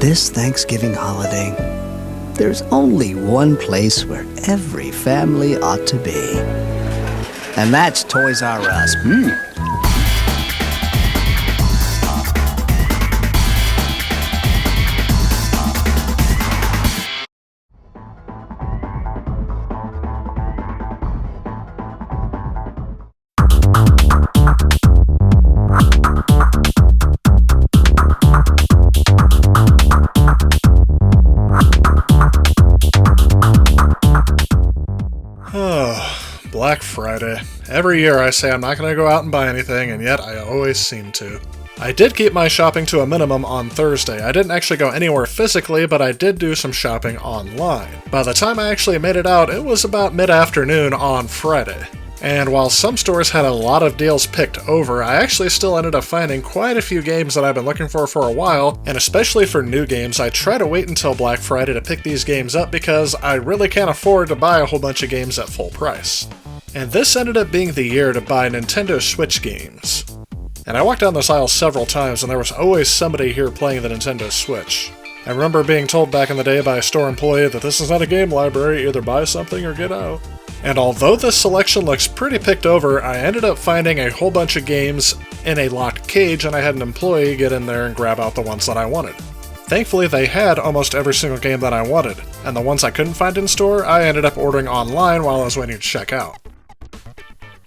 This Thanksgiving holiday, there's only one place where every family ought to be. And that's Toys R Us. Black Friday. Every year I say I'm not going to go out and buy anything, and yet I always seem to. I did keep my shopping to a minimum on Thursday. I didn't actually go anywhere physically, but I did do some shopping online. By the time I actually made it out, it was about mid-afternoon on Friday. And while some stores had a lot of deals picked over, I actually still ended up finding quite a few games that I've been looking for a while, and especially for new games, I try to wait until Black Friday to pick these games up because I really can't afford to buy a whole bunch of games at full price. And this ended up being the year to buy Nintendo Switch games. And I walked down this aisle several times and there was always somebody here playing the Nintendo Switch. I remember being told back in the day by a store employee that this is not a game library, either buy something or get out. And although this selection looks pretty picked over, I ended up finding a whole bunch of games in a locked cage and I had an employee get in there and grab out the ones that I wanted. Thankfully, they had almost every single game that I wanted, and the ones I couldn't find in store, I ended up ordering online while I was waiting to check out.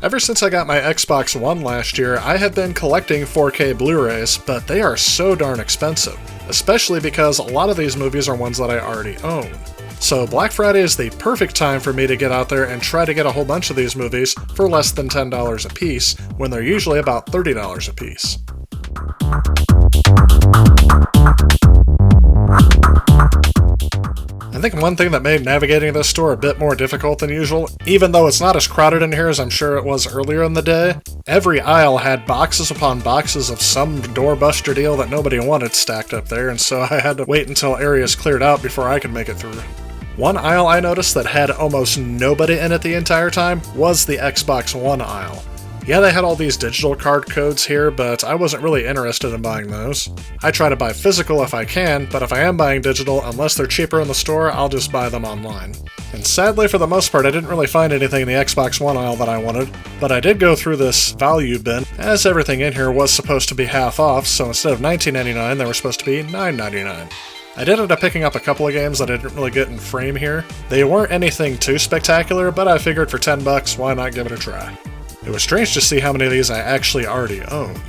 Ever since I got my Xbox One last year, I have been collecting 4K Blu-rays, but they are so darn expensive, especially because a lot of these movies are ones that I already own. So Black Friday is the perfect time for me to get out there and try to get a whole bunch of these movies for less than $10 a piece, when they're usually about $30 a piece. I think one thing that made navigating this store a bit more difficult than usual, even though it's not as crowded in here as I'm sure it was earlier in the day, every aisle had boxes upon boxes of some doorbuster deal that nobody wanted stacked up there, and so I had to wait until areas cleared out before I could make it through. One aisle I noticed that had almost nobody in it the entire time was the Xbox One aisle. Yeah, they had all these digital card codes here, but I wasn't really interested in buying those. I try to buy physical if I can, but if I am buying digital, unless they're cheaper in the store, I'll just buy them online. And sadly, for the most part, I didn't really find anything in the Xbox One aisle that I wanted, but I did go through this value bin, as everything in here was supposed to be half off, so instead of $19.99, they were supposed to be $9.99. I did end up picking up a couple of games that I didn't really get in frame here. They weren't anything too spectacular, but I figured for $10, why not give it a try? It was strange to see how many of these I actually already owned.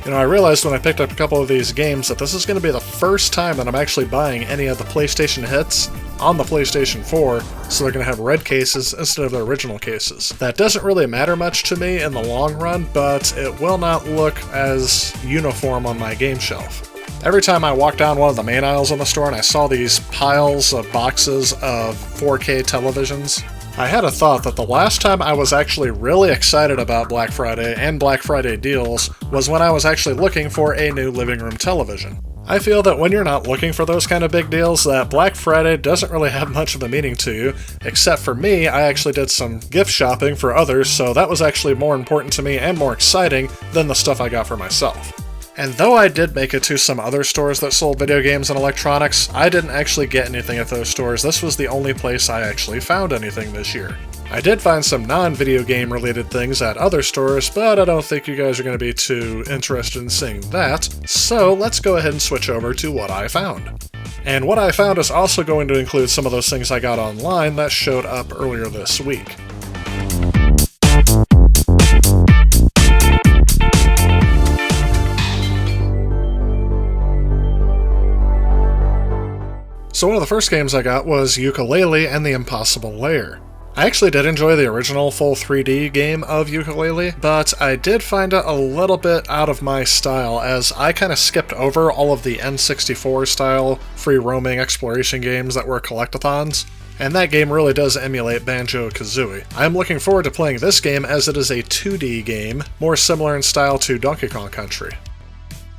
You know, I realized when I picked up a couple of these games that this is going to be the first time that I'm actually buying any of the PlayStation hits on the PlayStation 4, so they're going to have red cases instead of the original cases. That doesn't really matter much to me in the long run, but it will not look as uniform on my game shelf. Every time I walked down one of the main aisles in the store and I saw these piles of boxes of 4K televisions, I had a thought that the last time I was actually really excited about Black Friday and Black Friday deals was when I was actually looking for a new living room television. I feel that when you're not looking for those kind of big deals, that Black Friday doesn't really have much of a meaning to you, except for me, I actually did some gift shopping for others, so that was actually more important to me and more exciting than the stuff I got for myself. And though I did make it to some other stores that sold video games and electronics, I didn't actually get anything at those stores. This was the only place I actually found anything this year. I did find some non-video game related things at other stores, but I don't think you guys are going to be too interested in seeing that, so let's go ahead and switch over to what I found. And what I found is also going to include some of those things I got online that showed up earlier this week. So one of the first games I got was Yooka-Laylee and the Impossible Lair. I actually did enjoy the original full 3D game of Yooka-Laylee, but I did find it a little bit out of my style as I kind of skipped over all of the N64 style free roaming exploration games that were collectathons. And that game really does emulate Banjo-Kazooie. I'm looking forward to playing this game as it is a 2D game, more similar in style to Donkey Kong Country.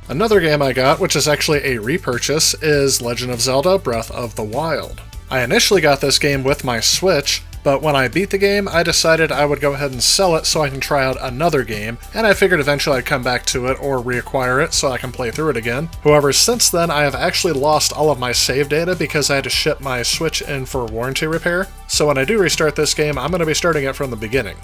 Another game I got, which is actually a repurchase, is Legend of Zelda: Breath of the Wild. I initially got this game with my Switch, But when I beat the game, I decided I would go ahead and sell it so I can try out another game, and I figured eventually I'd come back to it or reacquire it so I can play through it again. However, since then I have actually lost all of my save data because I had to ship my Switch in for warranty repair, so when I do restart this game, I'm going to be starting it from the beginning.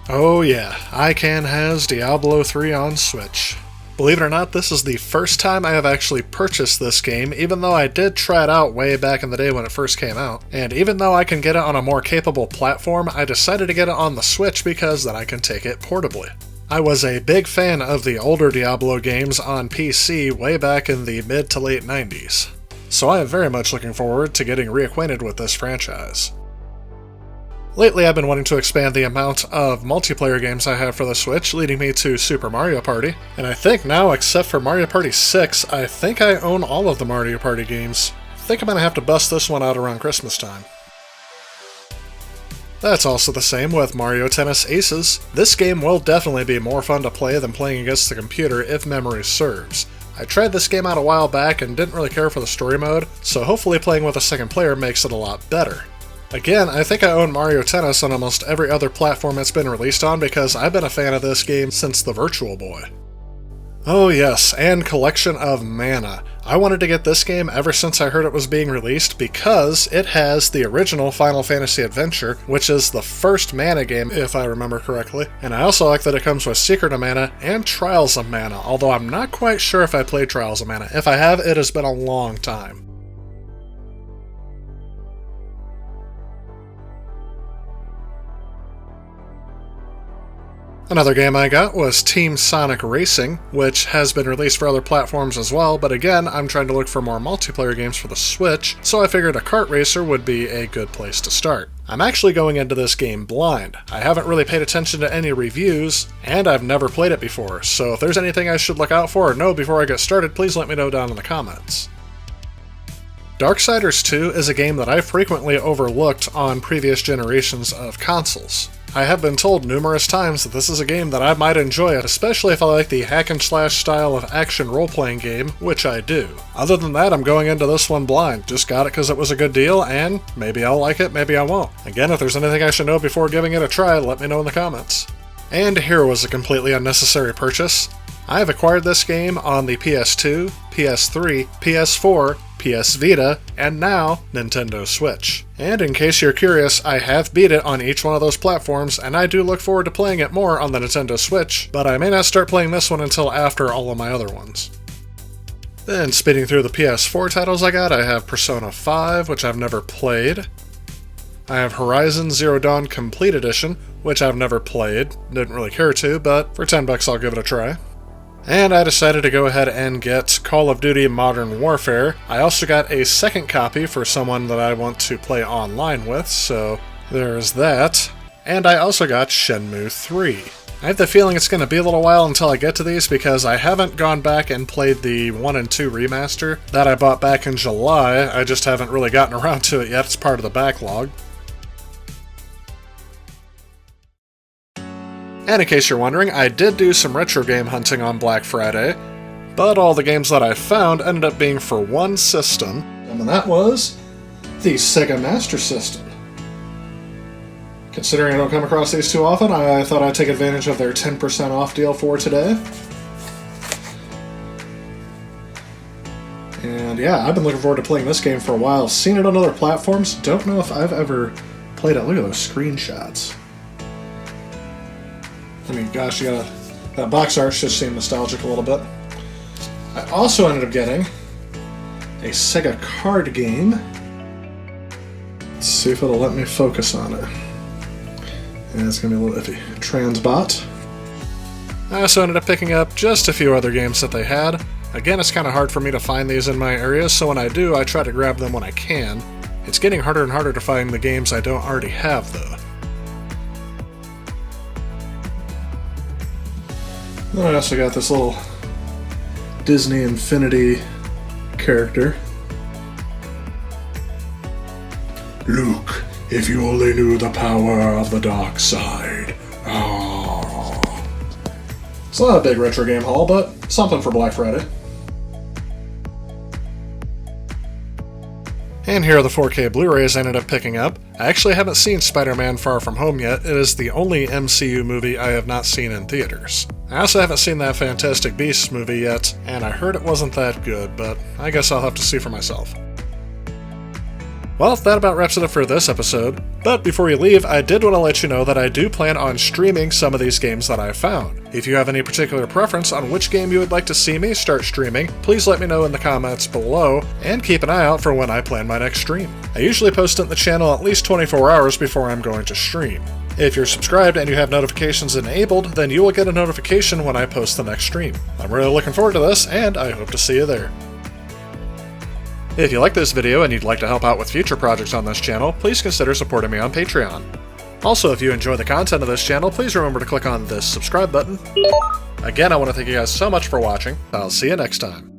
Oh yeah, ICANN has Diablo 3 on Switch. Believe it or not, this is the first time I have actually purchased this game, even though I did try it out way back in the day when it first came out. And even though I can get it on a more capable platform, I decided to get it on the Switch because then I can take it portably. I was a big fan of the older Diablo games on PC way back in the mid to late 90s. So I am very much looking forward to getting reacquainted with this franchise. Lately, I've been wanting to expand the amount of multiplayer games I have for the Switch, leading me to Super Mario Party. And I think now, except for Mario Party 6, I think I own all of the Mario Party games. I think I'm going to have to bust this one out around Christmas time. That's also the same with Mario Tennis Aces. This game will definitely be more fun to play than playing against the computer if memory serves. I tried this game out a while back and didn't really care for the story mode, so hopefully playing with a second player makes it a lot better. Again, I think I own Mario Tennis on almost every other platform it's been released on because I've been a fan of this game since the Virtual Boy. Oh yes, and Collection of Mana. I wanted to get this game ever since I heard it was being released because it has the original Final Fantasy Adventure, which is the first Mana game if I remember correctly, and I also like that it comes with Secret of Mana and Trials of Mana, although I'm not quite sure if I played Trials of Mana. If I have, it has been a long time. Another game I got was Team Sonic Racing, which has been released for other platforms as well, but again, I'm trying to look for more multiplayer games for the Switch, so I figured a kart racer would be a good place to start. I'm actually going into this game blind. I haven't really paid attention to any reviews, and I've never played it before, so if there's anything I should look out for or know before I get started, please let me know down in the comments. Darksiders 2 is a game that I frequently overlooked on previous generations of consoles. I have been told numerous times that this is a game that I might enjoy, especially if I like the hack-and-slash style of action role-playing game, which I do. Other than that, I'm going into this one blind. Just got it because it was a good deal, and maybe I'll like it, maybe I won't. Again, if there's anything I should know before giving it a try, let me know in the comments. And here was a completely unnecessary purchase. I have acquired this game on the PS2, PS3, PS4, PS Vita, and now Nintendo Switch. And in case you're curious, I have beat it on each one of those platforms, and I do look forward to playing it more on the Nintendo Switch, but I may not start playing this one until after all of my other ones. Then, speeding through the PS4 titles I got, I have Persona 5, which I've never played. I have Horizon Zero Dawn Complete Edition, which I've never played, didn't really care to, but for $10 I'll give it a try. And I decided to go ahead and get Call of Duty Modern Warfare. I also got a second copy for someone that I want to play online with, so there's that. And I also got Shenmue 3. I have the feeling it's going to be a little while until I get to these because I haven't gone back and played the 1 and 2 remaster that I bought back in July. I just haven't really gotten around to it yet. It's part of the backlog. And in case you're wondering, I did do some retro game hunting on Black Friday, but all the games that I found ended up being for one system, and that was the Sega Master System. Considering I don't come across these too often, I thought I'd take advantage of their 10% off deal for today. And yeah, I've been looking forward to playing this game for a while. Seen it on other platforms, don't know if I've ever played it. Look at those screenshots. I mean, gosh, that box art just seemed nostalgic a little bit. I also ended up getting a Sega card game. Let's see if it'll let me focus on it. And it's going to be a little iffy. Transbot. I also ended up picking up just a few other games that they had. Again, it's kind of hard for me to find these in my area, so when I do, I try to grab them when I can. It's getting harder and harder to find the games I don't already have, though. Then I also got this little Disney Infinity character. Luke, if you only knew the power of the dark side. Oh. It's not a big retro game haul, but something for Black Friday. And here are the 4K Blu-rays I ended up picking up. I actually haven't seen Spider-Man Far From Home yet. It is the only MCU movie I have not seen in theaters. I also haven't seen that Fantastic Beasts movie yet, and I heard it wasn't that good, but I guess I'll have to see for myself. Well, that about wraps it up for this episode. But before you leave, I did want to let you know that I do plan on streaming some of these games that I found. If you have any particular preference on which game you would like to see me start streaming, please let me know in the comments below, and keep an eye out for when I plan my next stream. I usually post it in the channel at least 24 hours before I'm going to stream. If you're subscribed and you have notifications enabled, then you will get a notification when I post the next stream. I'm really looking forward to this, and I hope to see you there. If you like this video and you'd like to help out with future projects on this channel, please consider supporting me on Patreon. Also, if you enjoy the content of this channel, please remember to click on this subscribe button. Again, I want to thank you guys so much for watching. I'll see you next time.